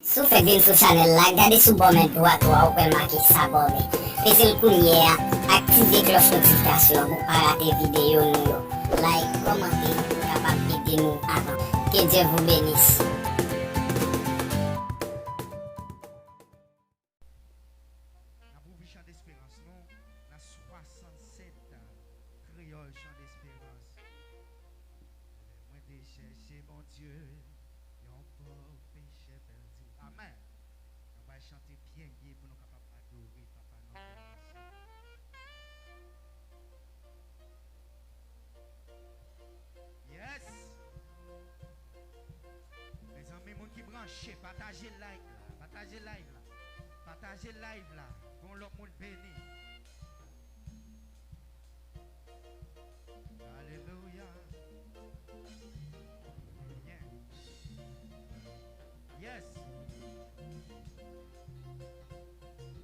Sou fè vin sou chanel la, gade sou bomen droit ou pe marqué s'abonner. Pese l kounye a, aktive cloche notification pour pas rater vidéo nou yo. Like, commenter, capable aider nous avant. Que Dieu vous bénisse. Chant d'espérance, non? La 67 créole chant d'espérance. Moi de chercher mon Dieu, yon pauvre péché perdu. Amen. On va chanter bien gay pour nous capables d'adorer papa notre. Yes. Mes amis, mon qui branché, partagez le live là, partagez le live là, partagez le live là. Bon l'autre monde béni. Alléluia. Yeah. Yes.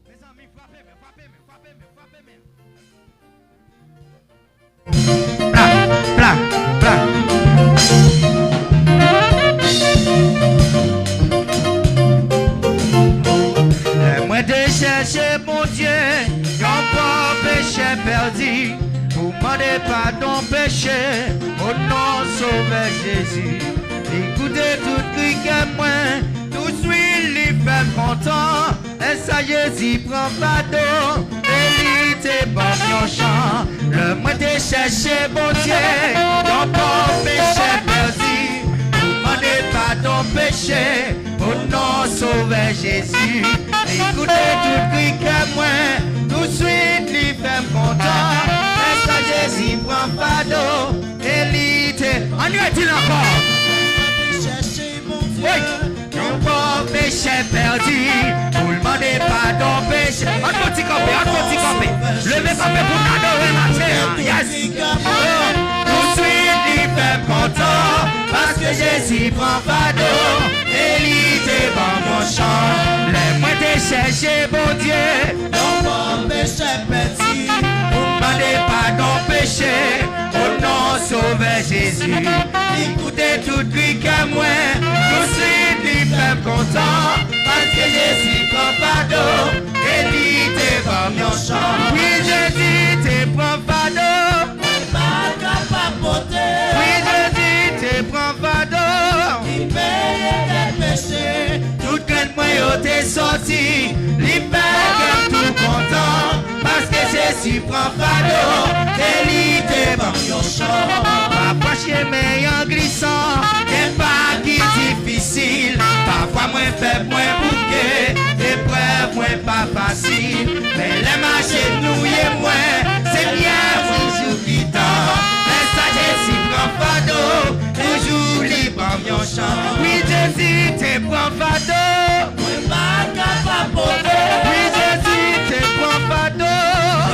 Mes amis, frappez-moi, frappez-moi, frappez-moi, frappez-moi. Bla, bla, bla. Moi de chercher mon Dieu, yon pas péché perdu, pour demander pardon péché, au nom sauveur Jésus. Écoutez tout cri que moi, tout suite lui fait content, et ça Jésus prend pardon, et lui te bon yon chant. Le moi de chercher mon Dieu, yon pas péché perdu, pour demander pardon péché, au nom sauveur Jésus. Écoutez tout cri que moi, tout de suite lui fait content. Est-ce que Jésus prend pardon, élite. On lui dit encore. Oui, on pas péché perdu, pour demander pardon péché. On continue camper, on continue camper. Levez camper pour adorer ma terre. Yes. Tout de suite lui fait content, parce que Jésus prend pardon, élite bon mon chant. Cherchez mon Dieu, non pas péché petit, pour demander pardon péché, au nom sauveur Jésus. Écoutez tout cri que moi, tout de suite lui fait content, parce que Jésus prend pardon, et lui te va mon chant. Oui Jésus te prend pardon, pas capable porter. Oui Jésus te prend pardon, il paye les péchés. Tout quand moi t'es sorti, l'hyper tout content, parce que Jésus prend pardon, et lui te bon yon chant. Parfois chemin en glissant, et pas qui difficile, parfois moins faible, moins bouquet, épreuve moins pas facile, mais les marchés nous y est moins, c'est bien toujours quittant, mais ça Jésus prend pardon, toujours libre en yon chant. Oui Jésus te prend pardon, pas capable porter. Oui, Jésus te prend pardon,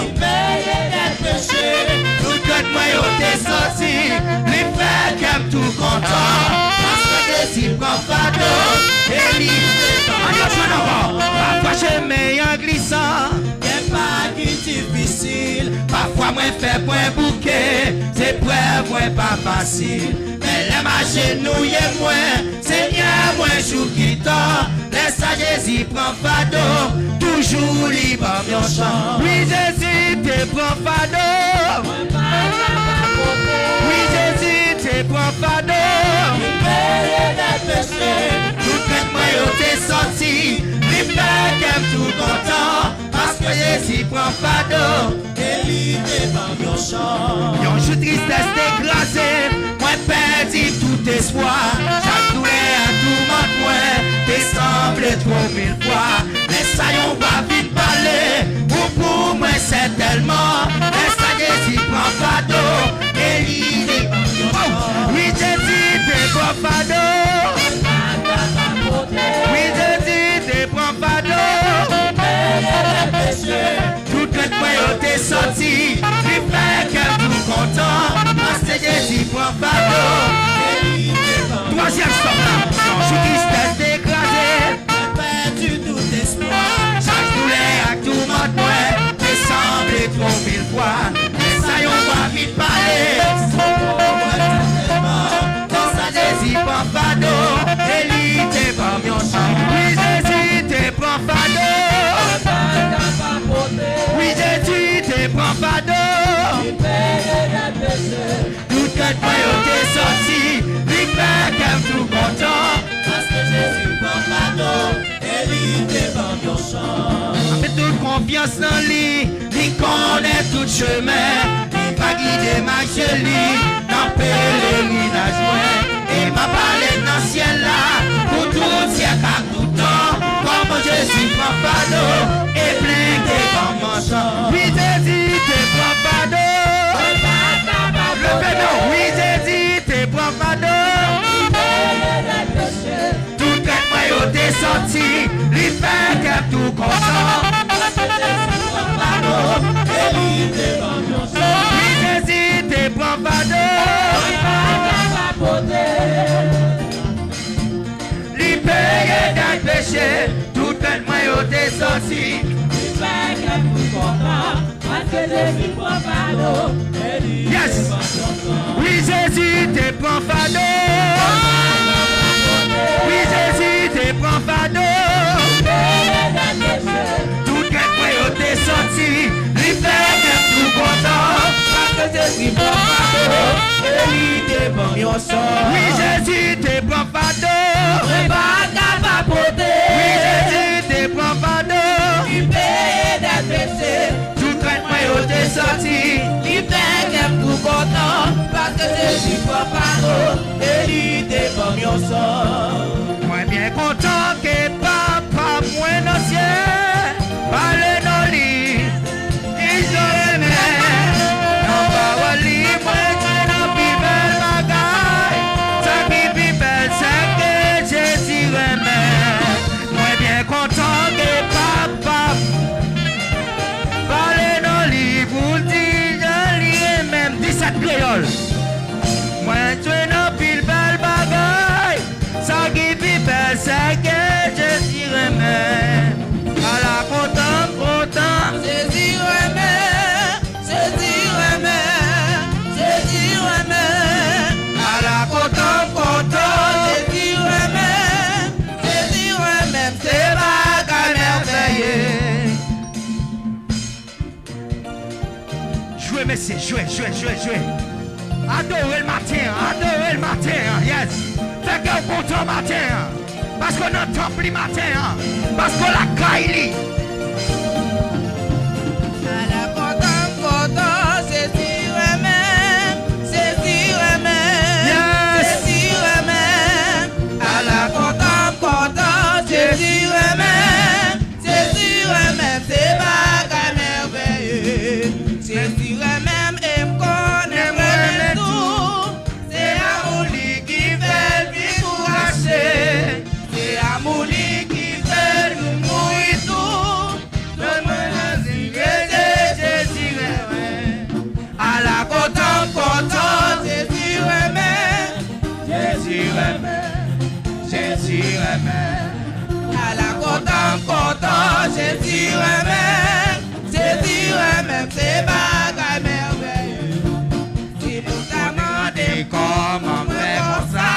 il paye les péchés. Tout quand moi t'es sorti, lui fait comme tout content, parce que Jésus prend pardon, et lui te prend. Parfois chemin en glissant, y'a pas qui difficile, parfois moins fait moins bouquet, c'est preuve moins pas facile, mais les marchés nous y est moins, c'est bien moins jour qui tord. Laisse à Jésus prend pardon, toujours libre en mon chant. Oui Jésus te prend pardon, oui Jésus te prend pardon, il paye les péchés. Tout quand moi t'es sorti, lui fait comme tout content, parce que Jésus prend pardon, et lui te prend mon chant. Yon joue tristesse dégracé, moi perdu tout espoir, chaque douleur à tout monde moi, t'es semblé trop mille fois, mais ça y'on va vite parler, pour moi c'est tellement, mais ça Jésus prend pardon, et lui te prend mon chant. Oui Jésus te prend pardon, oui Jésus te prend pardon, tout le monde t'es sorti, lui fait que tout content, parce que Jésus prend pardon. Troisième stop là, non, je qui s'est décrasé, perdu tout espoir, chaque douleur à tout monde moi, t'es semblé trop mille fois, mais ça y'on va vite parler, dans sa Jésus prend pardon, et lui t'es pas mon chant. que moi yo t'es sorti, lui fait qu'elle tout content. Parce que Jésus prend pardon et lui devant mon chant. Avec toute confiance dans lui, il connaît tout chemin. Il va guider ma chérie dans pèlerinage et m'a parlé dans le ciel là pour tout siècle à tout temps. Comme Jésus prend pardon et plein de mon chant. Oui, Jésus te prend pardon. Le fait oui, Jésus te prend pardon. Tout traite moi yo t'es sorti, lui fait qu'elle tout content. Et lui devant mon chant. Oui, Jésus te prend pardon. Lui paye d'un péché, tout traite moi yo t'es sorti. Yes. Oui, Jésus te prend pardon. Oui, Jésus te prend pardon. Tout traite moi yo t'es sorti, lui fait qu'elle tout content. Parce que Jésus prend pardon et lui devant mon chant. Oui, Jésus te prend pardon. Oui, Jésus te prend pardon. Tout traitement yo t'es sorti. Parce que Jésus prend pardon et lui devant mon chant. Moi bien content que papa moi dans le ciel parle dans lui. Ils ont aimé. Non pas lui moi tu n'as plus belle bagaille. Ça qui plus belle c'est que Jésus aimé. Moi bien content que papa parle dans lui pour dire je lui même 17 créoles. Moi tu n'as plus belle bagaille. Ça qui plus belle c'est que Jésus aimé. À la content, content. Jésus aimé, Jésus aimé, Jésus aimé. À la content, content. Jésus aimé, Jésus aimé. C'est bagarre merveilleux. Jouez, messieurs, jouez. Adorez le matin, yes. Fait que vous content matin. Parce qu'on entend plus matin. Parce qu'on la caille. À la content, Jésus aimé, Jésus aimé, Yes. Jésus aimé. À la content, Jésus aimé, Jésus aimé. C'est bagarre merveilleux. Jésus aimé et me connaît moi tout. C'est amour lui qui fait lui tout racheter. C'est amour lui qui fait nous mourir tout. Donne-moi la sécurité, Jésus aimé. À la content, Jésus aimé, Jésus aimé, Jésus aimé. À la content, Jésus aimé, Jésus aimé. C'est bagarre merveilleux. Si nous t'a demandé comment faire comme ça,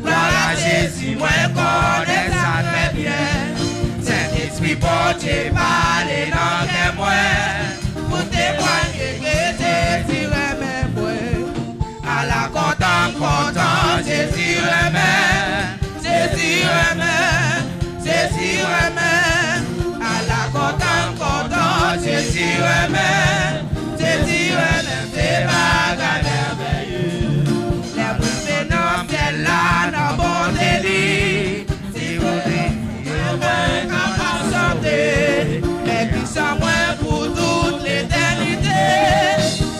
gloire à Jésus, moi connais ça très bien. Saint-Esprit pour te parler dans tes moyens, pour témoigner que Jésus aimé moi. À la content, Jésus aimé, Jésus aimé, Jésus aimé. À la content, Jésus aimé, Jésus aimé. C'est bagarre merveilleux. Les bouffées dans celle là, dans bon délit. Si vous dites, capable de chanter, mais qui sont moins pour toute l'éternité.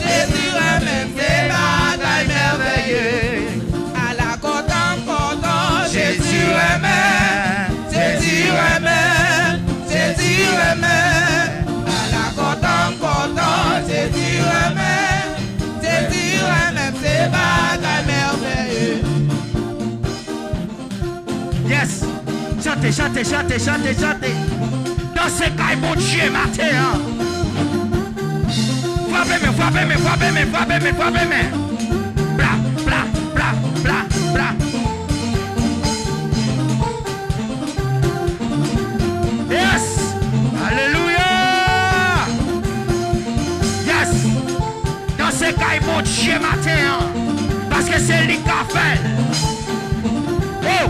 Jésus aimé, c'est bagarre merveilleux. À la content, Jésus aimé, Jésus aimé, Jésus aimé. À la content, Jésus aimé, Jésus aimé. C'est bagarre merveilleux. Yes. Chantez. Dans ce cas, mon Dieu, matin. Frappez-moi. Bla. Yes. Alléluia. Yes. Dans ce cas, mon Dieu. remercier matin. Parce que c'est lui qui a fait. Oh!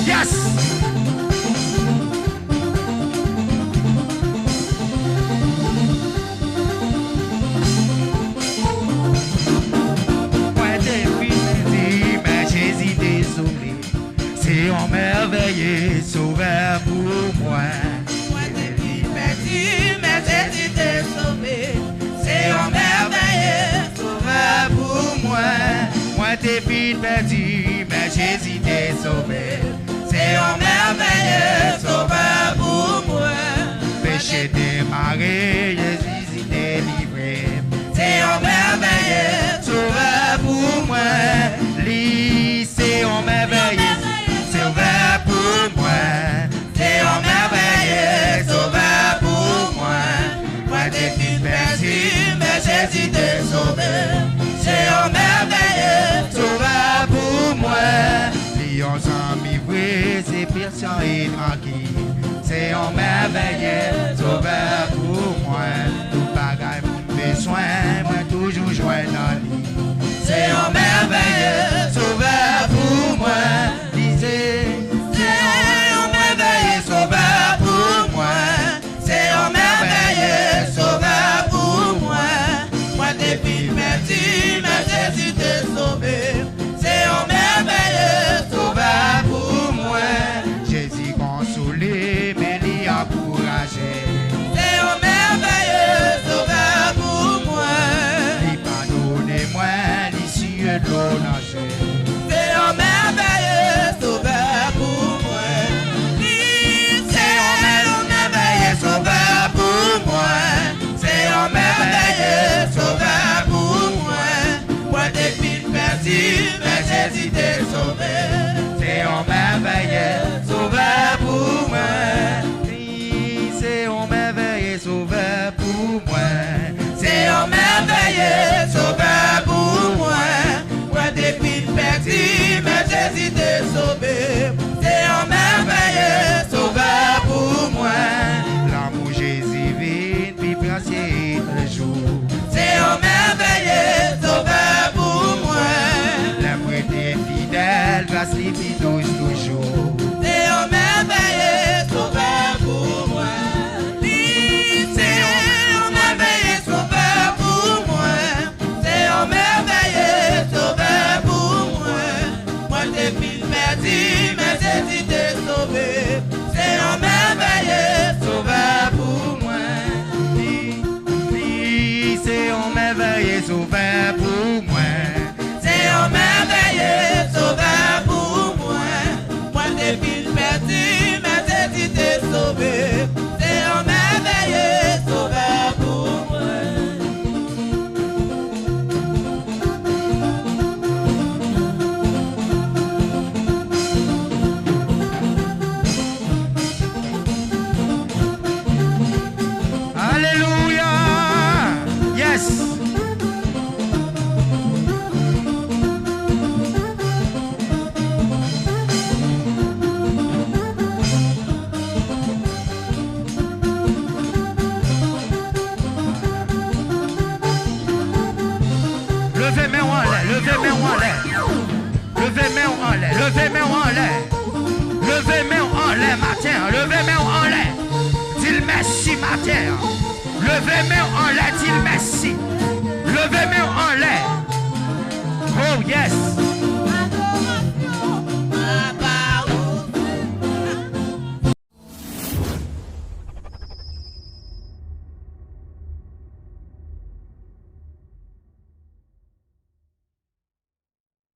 Yes! C'est un merveilleux sauveur pour moi. Moi t'es perdu, mais Jésus t'est sauvé. C'est un merveilleux sauveur pour moi. Moi t'es perdu, mais Jésus t'est sauvé. C'est un merveilleux sauveur pour moi. Péché démarré, Jésus t'est livré. C'est un merveilleux sauveur pour moi. Lui, c'est un merveilleux sauveur pour moi. C'est un merveilleux sauveur pour moi. Moi t'es perdu, mais Jésus t'est sauvé. C'est un merveilleux sauveur pour moi. Lions sans vrai, c'est personne et tranquille. C'est un merveilleux sauveur pour moi. Tout bagaille mon besoin, moi toujours joint dans lui. C'est un merveilleux sauveur pour moi. Lisez, C'est un merveilleux sauveur pour moi. C'est un merveilleux sauveur pour moi. Moi t'es perdu, mais Jésus t'est sauvé. C'est un merveilleux sauveur pour moi. Jésus consolé, mais il a encouragé. C'est un merveilleux sauveur pour moi. Il pardonne moi l'issue de l'eau nagée. C'est un merveilleux sauveur pour moi. C'est un merveilleux sauveur pour moi. C'est un merveilleux sauveur pour moi. Moi t'es perdu, mais Jésus t'est sauvé. C'est un merveilleux sauveur pour moi. Oui, c'est un merveilleux sauveur pour moi. C'est un merveilleux sauveur pour moi. Moi t'es perdu, mais Jésus t'est sauvé. C'est un merveilleux sauveur pour moi. L'amour Jésus vient, puis princier le jour. C'est un merveilleux sauveur pour moi. L'amour est fidèle, grâce les puis douce toujours. C'est un merveilleux sauveur pour moi. C'est un merveilleux sauveur pour moi. C'est un merveilleux sauveur pour moi. Moi t'es perdu, mais Jésus t'est sauvé. C'est un merveilleux sauveur pour moi. Oui, c'est un merveilleux sauveur pour moi. C'est un merveilleux sauveur pour moi. Moi t'es perdu, mais Jésus t'est sauvé. C'est un merveilleux sauveur pour moi. Alléluia. Yes. Levez mes en l'air, levez mes en l'air. Levez mes en l'air, levez mes en l'air. Levez mes en l'air matin, levez mes en l'air. Dis merci matin. Levez mes en l'air, dis merci.